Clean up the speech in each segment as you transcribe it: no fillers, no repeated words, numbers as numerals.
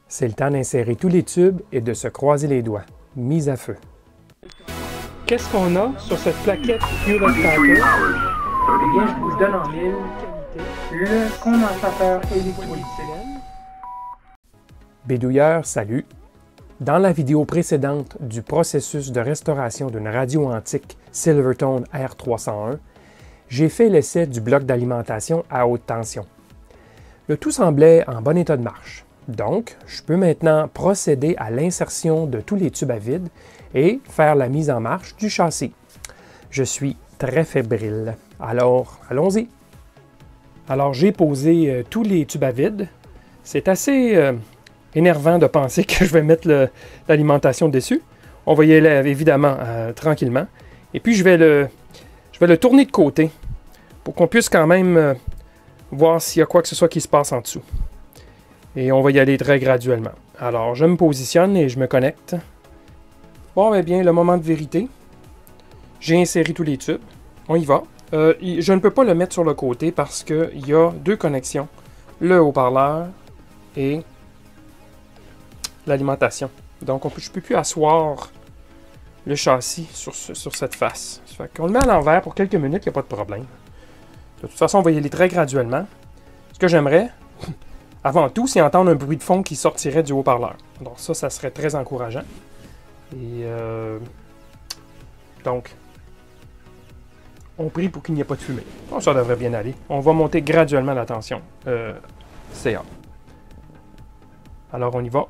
C'est le temps d'insérer tous les tubes et de se croiser les doigts. Mise à feu. Qu'est-ce qu'on a sur cette plaquette Hewlett Packard? Eh bien, je vous donne en mille le condensateur électrolytique. Bédouilleur, salut! Dans la vidéo précédente du processus de restauration d'une radio antique Silvertone R301, j'ai fait l'essai du bloc d'alimentation à haute tension. Le tout semblait en bon état de marche. Donc, je peux maintenant procéder à l'insertion de tous les tubes à vide et faire la mise en marche du châssis. Je suis très fébrile. Alors, allons-y! Alors, j'ai posé tous les tubes à vide. C'est assez énervant de penser que je vais mettre l'alimentation dessus. On va y aller évidemment tranquillement. Et puis, je vais le tourner de côté pour qu'on puisse quand même voir s'il y a quoi que ce soit qui se passe en dessous. Et on va y aller très graduellement. Alors, je me positionne et je me connecte. Bon, eh bien, le moment de vérité. J'ai inséré tous les tubes. On y va. Je ne peux pas le mettre sur le côté parce qu'il y a deux connexions. Le haut-parleur et l'alimentation. Donc, je ne peux plus asseoir le châssis sur cette face. Ça fait qu'on le met à l'envers pour quelques minutes, il n'y a pas de problème. De toute façon, on va y aller très graduellement. Ce que j'aimerais, avant tout, c'est entendre un bruit de fond qui sortirait du haut-parleur. Donc ça serait très encourageant. Et donc, on prie pour qu'il n'y ait pas de fumée. Bon, ça devrait bien aller. On va monter graduellement la tension. CA. Alors, on y va.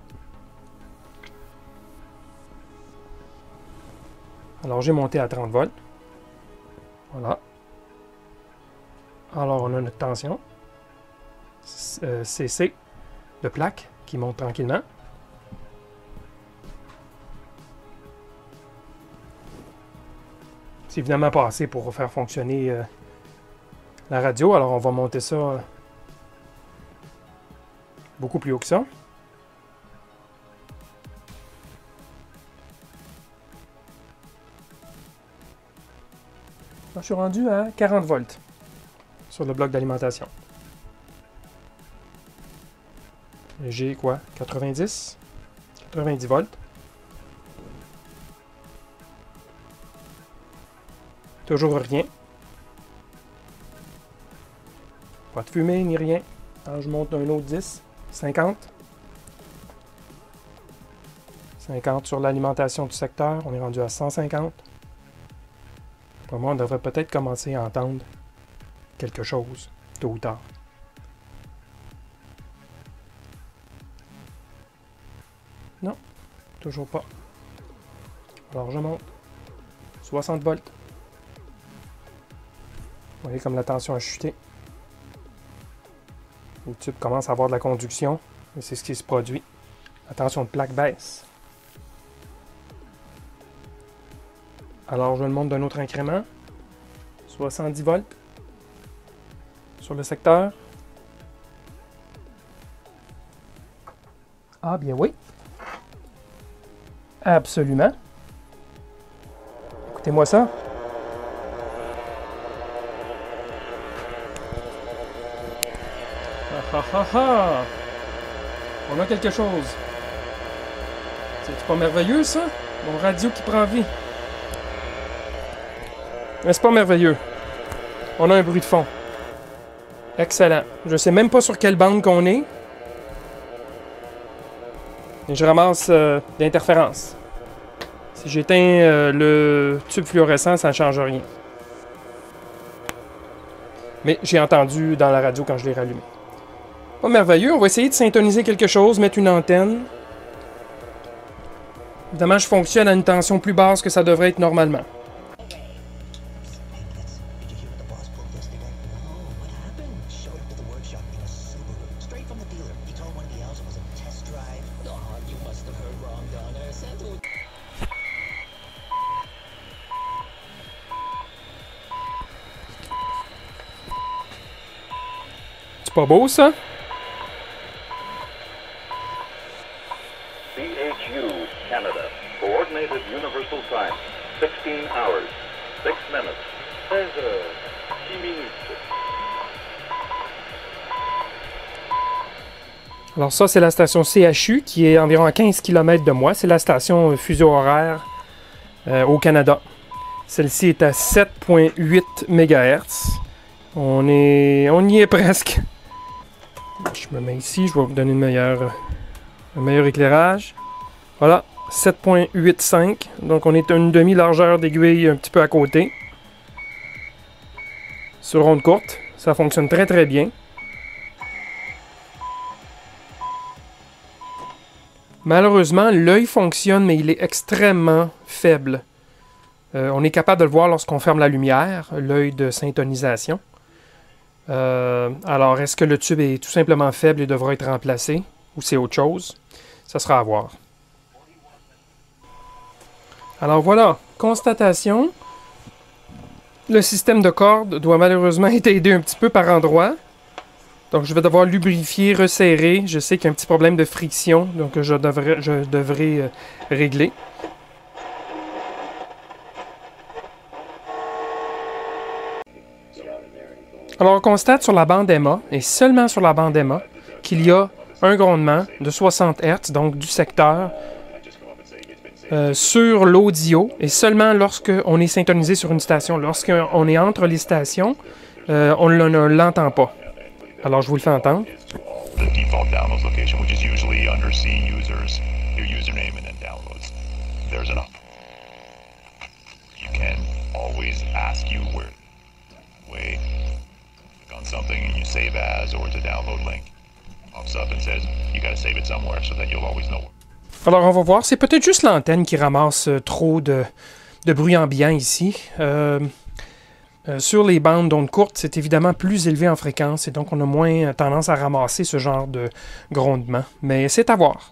Alors, j'ai monté à 30 volts. Voilà. Alors, on a notre tension. CC de plaque qui monte tranquillement. C'est évidemment pas assez pour faire fonctionner la radio, alors on va monter ça beaucoup plus haut que ça. Là, je suis rendu à 40 volts sur le bloc d'alimentation. J'ai quoi? 90 volts. Toujours rien. Pas de fumée ni rien. Alors je monte un autre 10. 50. 50 sur l'alimentation du secteur. On est rendu à 150. Pour moi, on devrait peut-être commencer à entendre quelque chose, tôt ou tard. Non, toujours pas. Alors je monte. 60 volts. Vous voyez comme la tension a chuté. Le tube commence à avoir de la conduction. Et c'est ce qui se produit. La tension de plaque baisse. Alors je le monte d'un autre incrément. 70 volts. Sur le secteur. Ah bien oui. Absolument. Écoutez-moi ça. On a quelque chose. C'est pas merveilleux ça? Mon radio qui prend vie. N'est-ce pas merveilleux? On a un bruit de fond. Excellent. Je sais même pas sur quelle bande qu'on est. Et je ramasse l'interférence. Si j'éteins le tube fluorescent, ça ne change rien. Mais j'ai entendu dans la radio quand je l'ai rallumé. Pas merveilleux. On va essayer de syntoniser quelque chose, mettre une antenne. Évidemment, je fonctionne à une tension plus basse que ça devrait être normalement. C'est pas beau ça? CHU, Canada. Coordinated Universal Time. 16 hours, 6 minutes. 16 heures, 6 minutes. Alors ça, c'est la station CHU qui est environ à 15 km de moi. C'est la station fuseau horaire au Canada. Celle-ci est à 7.8 MHz. On y est presque. Je me mets ici, je vais vous donner un meilleur éclairage. Voilà, 7.85. Donc on est à une demi-largeur d'aiguille un petit peu à côté. Sur ronde courte, ça fonctionne très très bien. Malheureusement, l'œil fonctionne, mais il est extrêmement faible. On est capable de le voir lorsqu'on ferme la lumière, l'œil de syntonisation. Alors, est-ce que le tube est tout simplement faible et devra être remplacé, ou c'est autre chose? Ça sera à voir. Alors voilà, constatation. Le système de corde doit malheureusement être aidé un petit peu par endroits. Donc je vais devoir lubrifier, resserrer. Je sais qu'il y a un petit problème de friction, donc je devrais régler. Alors on constate sur la bande EMA, et seulement sur la bande EMA, qu'il y a un grondement de 60 Hz, donc du secteur, sur l'audio, et seulement lorsqu'on est syntonisé sur une station. Lorsqu'on est entre les stations, on ne l'entend pas. Alors, je vous le fais entendre. The default downloads location, which is usually under C users, your username and then downloads. There's enough. You can always ask you where. Click on something and you save as, or it's a download link. Pops up and says you got to save it somewhere, so that you'll always know. Alors, on va voir. C'est peut-être juste l'antenne qui ramasse trop de bruit ambiant ici. Sur les bandes d'ondes courtes, c'est évidemment plus élevé en fréquence et donc on a moins tendance à ramasser ce genre de grondement. Mais c'est à voir.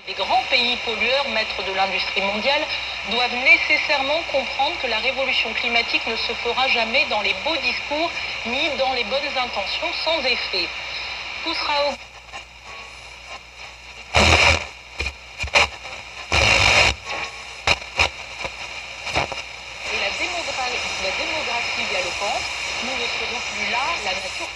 Les grands pays pollueurs, maîtres de l'industrie mondiale, doivent nécessairement comprendre que la révolution climatique ne se fera jamais dans les beaux discours ni dans les bonnes intentions sans effet. Tout sera au... La démographie galopante, nous ne serons plus là, la nature...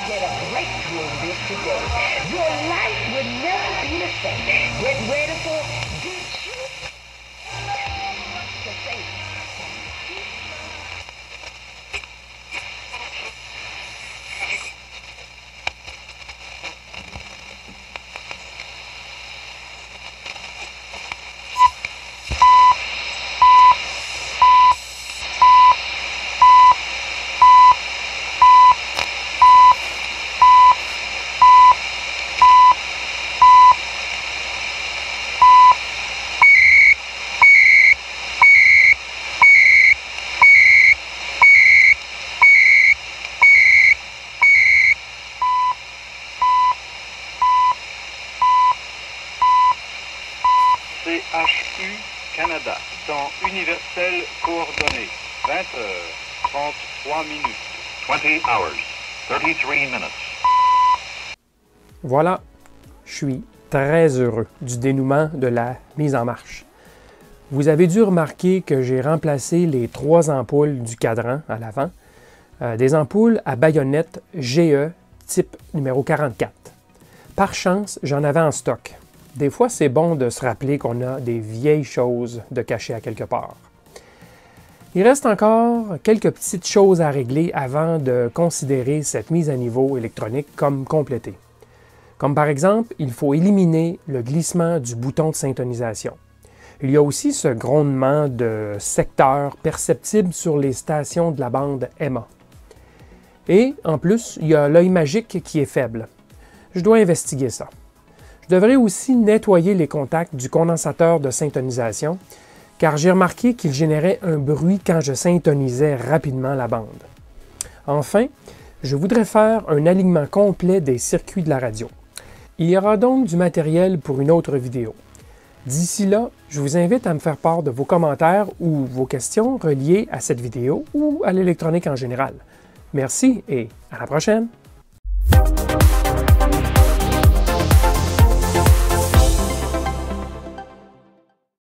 Get a breakthrough in this today. Your life will never be the same. Get ready for Did You? To say, CHU Canada, temps universel coordonné, 20h33 minutes. 20 hours, 33 minutes. Voilà, je suis très heureux du dénouement de la mise en marche. Vous avez dû remarquer que j'ai remplacé les 3 ampoules du cadran à l'avant, des ampoules à baïonnette GE type numéro 44. Par chance, j'en avais en stock. Des fois, c'est bon de se rappeler qu'on a des vieilles choses de cacher à quelque part. Il reste encore quelques petites choses à régler avant de considérer cette mise à niveau électronique comme complétée. Comme par exemple, il faut éliminer le glissement du bouton de syntonisation. Il y a aussi ce grondement de secteur perceptible sur les stations de la bande EMA. Et en plus, il y a l'œil magique qui est faible. Je dois investiguer ça. Je devrais aussi nettoyer les contacts du condensateur de syntonisation, car j'ai remarqué qu'il générait un bruit quand je syntonisais rapidement la bande. Enfin, je voudrais faire un alignement complet des circuits de la radio. Il y aura donc du matériel pour une autre vidéo. D'ici là, je vous invite à me faire part de vos commentaires ou vos questions reliées à cette vidéo ou à l'électronique en général. Merci et à la prochaine!